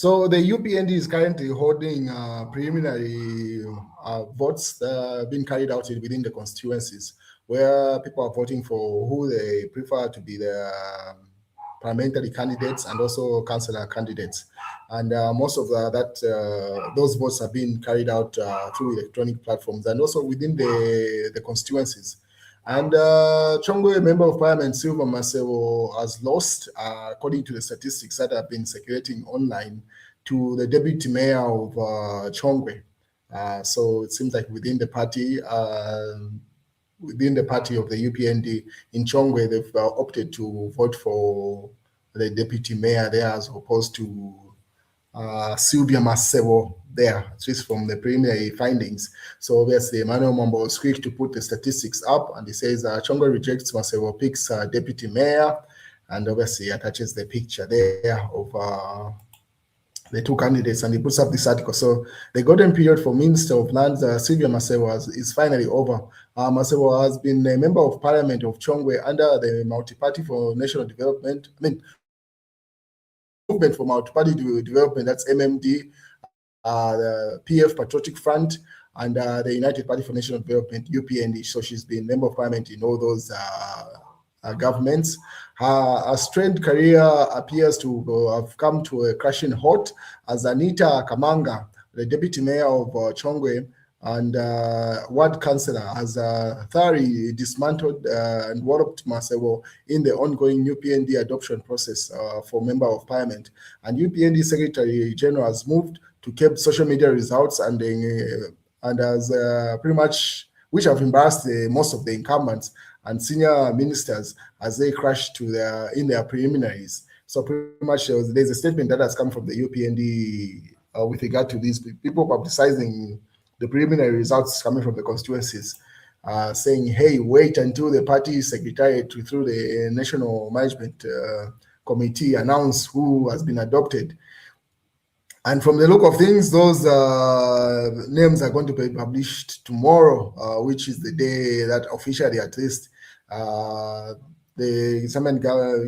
So the UPND is currently holding preliminary votes being carried out within the constituencies, where people are voting for who they prefer to be the parliamentary candidates and also councillor candidates. And most of those votes have been carried out through electronic platforms and also within the constituencies. And Chongwe Member of Parliament Sylvia Masebo has lost, according to the statistics that have been circulating online, to the Deputy Mayor of Chongwe. So it seems like within the party of the UPND in Chongwe, they've opted to vote for the Deputy Mayor there as opposed to Sylvia Masebo there, at least from the preliminary findings. So obviously, Emmanuel Mambo was quick to put the statistics up, and he says Chongwe rejects Masebo, picks Deputy Mayor, and obviously attaches the picture there of the two candidates, and he puts up this article. So the golden period for Minister of Lands, Sylvia Masebo, is finally over. Masebo has been a member of Parliament of Chongwe under the Multi-Party for National Development, Movement for Multi-Party Development, that's MMD, the PF Patriotic Front, and the United Party for National Development, UPND. So she's been member of Parliament in all those governments. Her strained career appears to have come to a crashing halt as Anita Kamanga, the Deputy Mayor of Chongwe and Ward Councillor, has thoroughly dismantled and walloped Masebo in the ongoing UPND adoption process for Member of Parliament. And UPND Secretary General has moved to keep social media results and has pretty much, which have embarrassed most of the incumbents and senior ministers as they crash in their preliminaries. So pretty much there's a statement that has come from the UPND with regard to these people publicizing the preliminary results coming from the constituencies, saying, hey, wait until the party secretariat through the National Management Committee announce who has been adopted. And from the look of things, those names are going to be published tomorrow, which is the day that officially, at least, the Zambian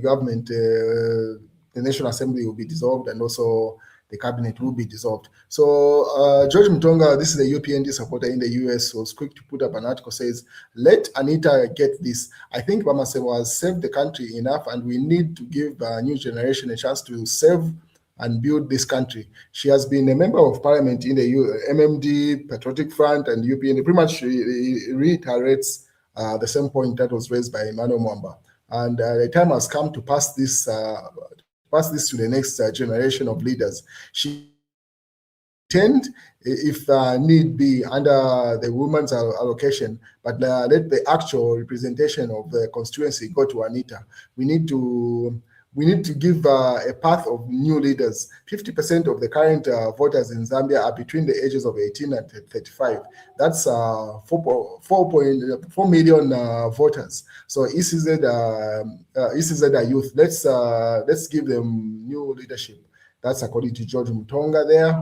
government, the National Assembly will be dissolved, and also the cabinet will be dissolved. So George Mutonga, this is a UPND supporter in the US, was quick to put up an article, says, let Anita get this. I think Masebo has saved the country enough, and we need to give a new generation a chance to save and build this country. She has been a member of Parliament in the MMD, Patriotic Front, and UPND. Pretty much reiterates the same point that was raised by Emmanuel Mwamba. And the time has come to pass this to the next generation of leaders. She tend, if need be, under the women's allocation, but let the actual representation of the constituency go to Anita. We need to give a path of new leaders. 50% of the current voters in Zambia are between the ages of 18 and 35. That's 4 million voters. So ECZ youth, let's give them new leadership. That's according to George Mutonga there.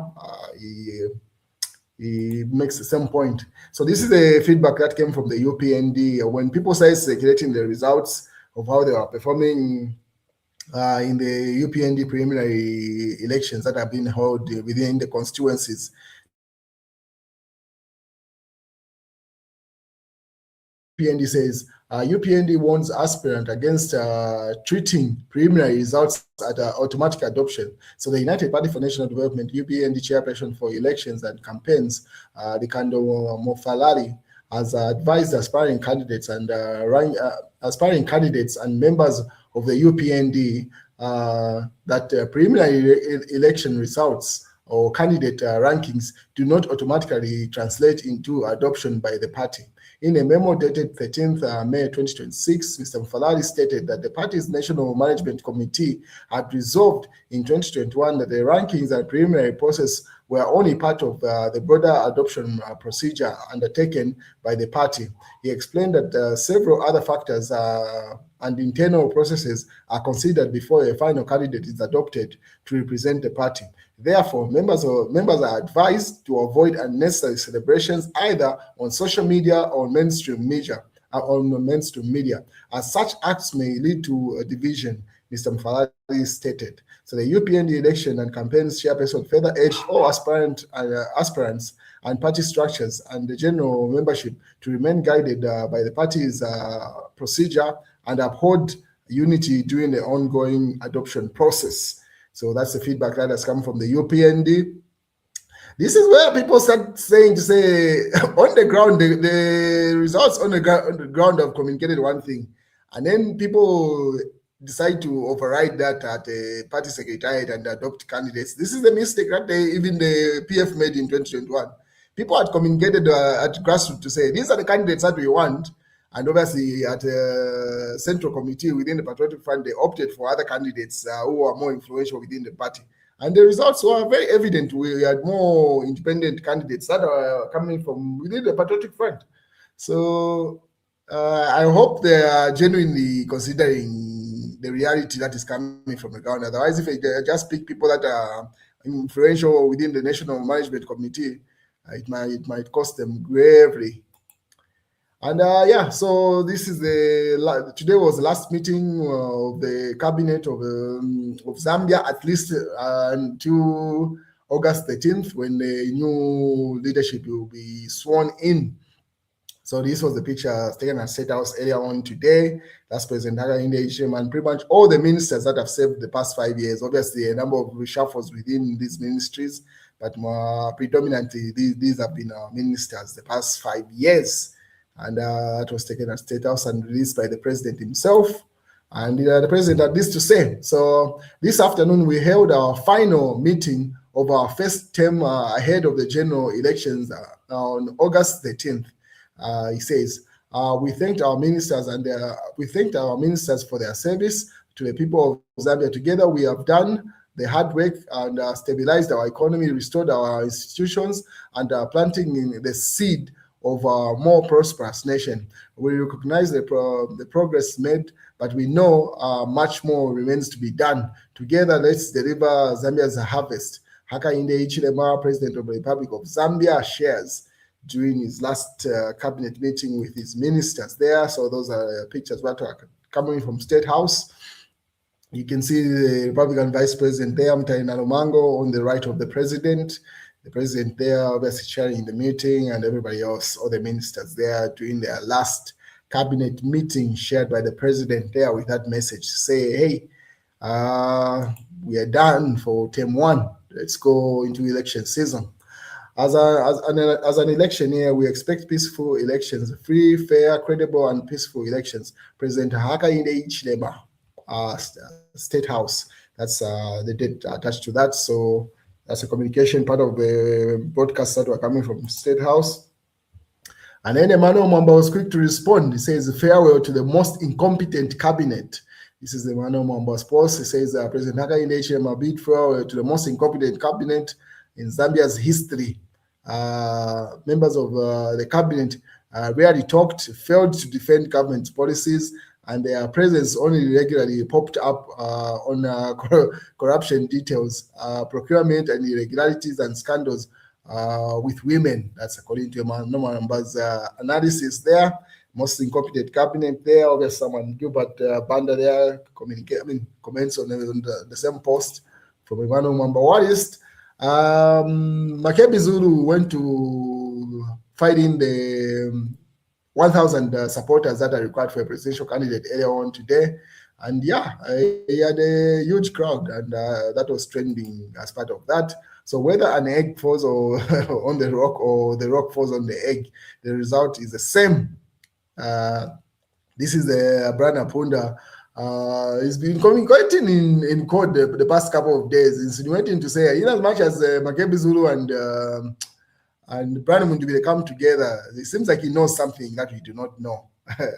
He makes the same point. So this is the feedback that came from the UPND. When people say circulating the results of how they are performing in the UPND preliminary elections that have been held within the constituencies, UPND says, UPND warns aspirant against treating preliminary results at automatic adoption. So the United Party for National Development, UPND chairperson for elections and campaigns, Likando Mofalali, has advised aspiring candidates and members of the UPND that preliminary election results or candidate rankings do not automatically translate into adoption by the party. In a memo dated 13th May 2026, Mr. Mfalali stated that the party's National Management Committee had resolved in 2021 that the rankings and preliminary process were only part of the broader adoption procedure undertaken by the party. He explained that several other factors and internal processes are considered before a final candidate is adopted to represent the party. Therefore, members are advised to avoid unnecessary celebrations either on social media or mainstream media, as such acts may lead to a division. Mr. Mfalali stated. So the UPND election and campaigns chairperson further urged all aspirants and party structures and the general membership to remain guided by the party's procedure and uphold unity during the ongoing adoption process. So that's the feedback that has come from the UPND. This is where people start saying on the ground, the results on the ground have communicated one thing, and then people decide to override that at the party secretariat and adopt candidates. This is the mistake that even the PF made in 2021. People had communicated at grassroots to say, these are the candidates that we want. And obviously at the central committee within the Patriotic Front, they opted for other candidates who are more influential within the party. And the results were very evident. We had more independent candidates that are coming from within the Patriotic Front. So I hope they are genuinely considering the reality that is coming from the ground. Otherwise, if they just pick people that are influential within the National Management Committee, it might cost them gravely. And so this is today was the last meeting of the cabinet of Zambia, at least until August 13th, when the new leadership will be sworn in. So this was the picture taken at State House earlier on today. That's President Hakainde and pretty much all the ministers that have served the past 5 years. Obviously, a number of reshuffles within these ministries, but more predominantly, these have been our ministers the past 5 years. And it was taken at State House and released by the president himself. And the president had this to say. So this afternoon, we held our final meeting of our first term ahead of the general elections on August 13th. He says, we thanked our ministers for their service to the people of Zambia. Together, we have done the hard work and stabilized our economy, restored our institutions, and planting the seed of a more prosperous nation. We recognize the progress made, but we know much more remains to be done. Together, let's deliver Zambia's harvest. Hakainde Hichilema, President of the Republic of Zambia, shares during his last cabinet meeting with his ministers there. So those are pictures that are coming from State House. You can see the Republican Vice President there, Mtaina Lumango, on the right of the president. The president there obviously chairing the meeting, and everybody else, all the ministers there doing their last cabinet meeting shared by the president there with that message to say, hey, we are done for term one. Let's go into election season. As an election year, we expect peaceful elections, free, fair, credible, and peaceful elections. President Hakainde Hichilema, State House. That's the date attached to that. So that's a communication part of the broadcast that were coming from State House. And then Emmanuel Mwamba was quick to respond. He says, farewell to the most incompetent cabinet. This is Emmanuel Mwamba's post. He says, President Hakainde Hichilema bid farewell to the most incompetent cabinet in Zambia's history. Members of the cabinet rarely talked, failed to defend government's policies, and their presence only regularly popped up on corruption details, procurement and irregularities and scandals with women. That's according to Mwamba's analysis there. Most incompetent cabinet there. Obviously, someone Gilbert Banda there comments on the same post from Emmanuel Mwamba. What is Makebi Zulu went to fight in the 1,000 supporters that are required for a presidential candidate earlier on today. And yeah, he had a huge crowd, and that was trending as part of that. So whether an egg falls on the rock or the rock falls on the egg, the result is the same. This is the Brana Punda. He's been communicating in court the past couple of days, insinuating to say, in as much as Makebi Zulu and Brian Mundubile come together, it seems like he knows something that we do not know.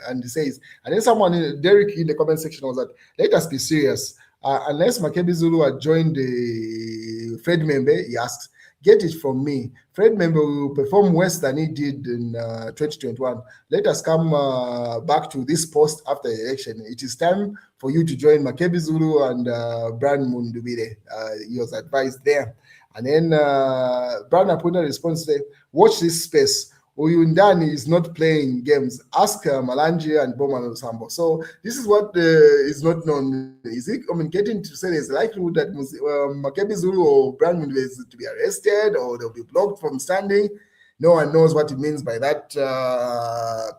And he says, and then someone, Derek, in the comment section was that, let us be serious. Unless Makebi Zulu had joined the Fred member, he asks, get it from me. Fred member will perform worse than he did in 2021. Let us come back to this post after the election. It is time for you to join Makebi Zulu and Brian Mundubile. He was advised there. And then Brian Apunda responds, watch this space. Uyundani is not playing games. Ask Mulenje and Boma Sambo. So this is what is not known. Is it communicating to say there's a likelihood that Makebi Zulu or Brian Mundwe is to be arrested or they'll be blocked from standing? No one knows what it means by that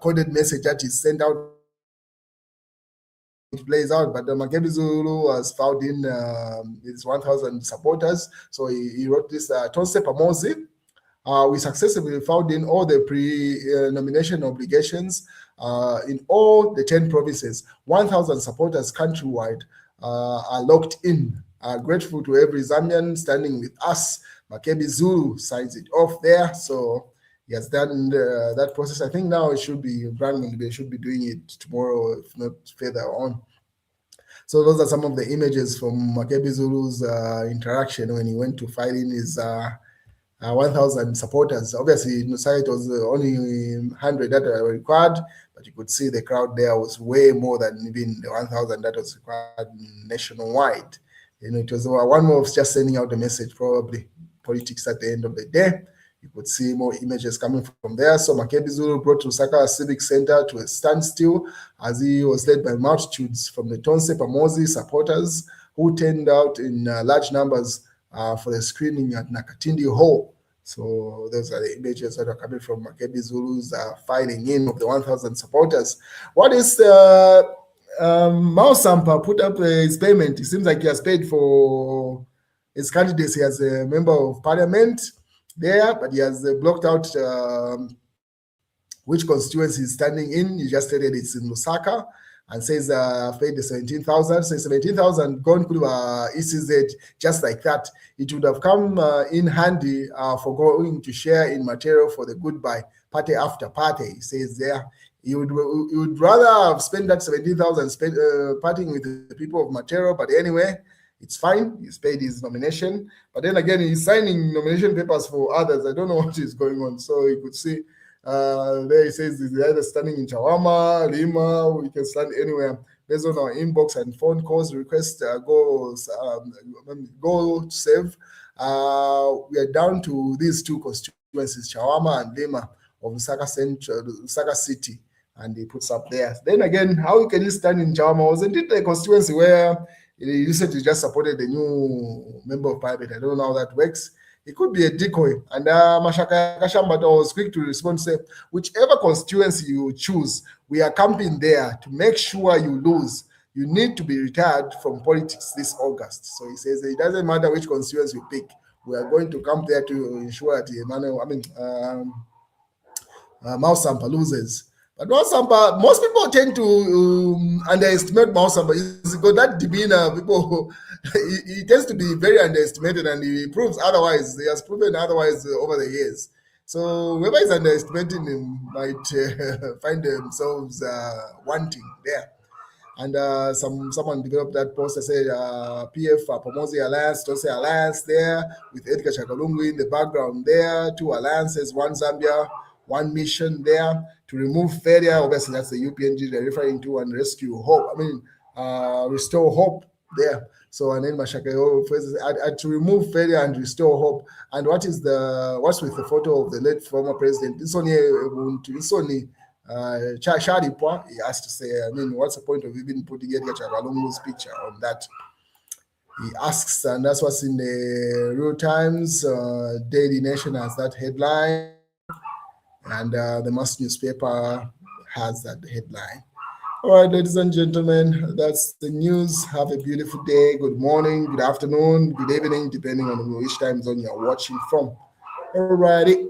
coded message that is sent out. It plays out, but Makebi Zulu was found in his 1,000 supporters. So he wrote this Tonse Pamozi. We successfully found in all the pre-nomination obligations in all the 10 provinces. 1,000 supporters countrywide are locked in. Grateful to every Zambian standing with us. Makebi Zulu signs it off there. So he has done that process. I think now it should be, they should be doing it tomorrow, if not further on. So those are some of the images from Makebi Zulu's interaction when he went to fight in his 1,000 supporters. Obviously, in the site was only 100 that were required, but you could see the crowd there was way more than even the 1,000 that was required nationwide. It was one more of just sending out the message, probably politics at the end of the day. You could see more images coming from there. So Makebi Zulu brought Lusaka Civic Center to a standstill as he was led by multitudes from the Tonse Pamozi supporters who turned out in large numbers for the screening at Nakatindi Hall. So those are the images that are coming from Makebi Zulu's filing in of the 1,000 supporters. What is Sampa put up his payment? It seems like he has paid for his candidacy as a member of parliament there, but he has blocked out which constituency he's standing in. He just stated it's in Lusaka and says paid the 17,000. So 17,000 gone to ECZ just like that. It would have come in handy for going to share in material for the goodbye party after party. He says there he would rather have spent that 17,000 partying with the people of Matero, but anyway, it's fine. He's paid his nomination, but then again, he's signing nomination papers for others. I don't know what is going on. So you could see there he says he's either standing in Chawama, Lima, we can stand anywhere. Based on our inbox and phone calls, request go save. We are down to these two constituencies, Chawama and Lima of Lusaka Central, Lusaka City, and he puts up there. Then again, how can you stand in Chawama? Wasn't it a constituency where he recently just supported the new member of parliament? I don't know how that works. It could be a decoy. And Mashaka Kashambata was quick to respond, say, whichever constituency you choose, we are camping there to make sure you lose. You need to be retired from politics this August. So he says it doesn't matter which constituency you pick. We are going to camp there to ensure that Sampa loses. But Sampa, most people tend to underestimate Sampa. He's got that demeanor. People, he tends to be very underestimated, and he proves otherwise. He has proven otherwise over the years. So whoever is underestimating him might find themselves wanting there. And someone developed that post. I said PF Pamozi Alliance, Tonse Alliance there with Edgar Chakalungu in the background there. 2 alliances, 1 Zambia, 1 mission there to remove failure. Obviously, that's the UPND they're referring to, and rescue hope. Restore hope there. So, and then Mashaka to remove failure and restore hope. And what's with the photo of the late former president? It's only Charipwa, he has to say, what's the point of even putting Edgar Chakalungu's picture on that? He asks, and that's what's in the Real Times. Daily Nation has that headline, and the Mass newspaper has that headline. All right, ladies and gentlemen, that's the news. Have a beautiful day. Good morning, good afternoon, good evening, depending on which time zone you're watching from. All righty.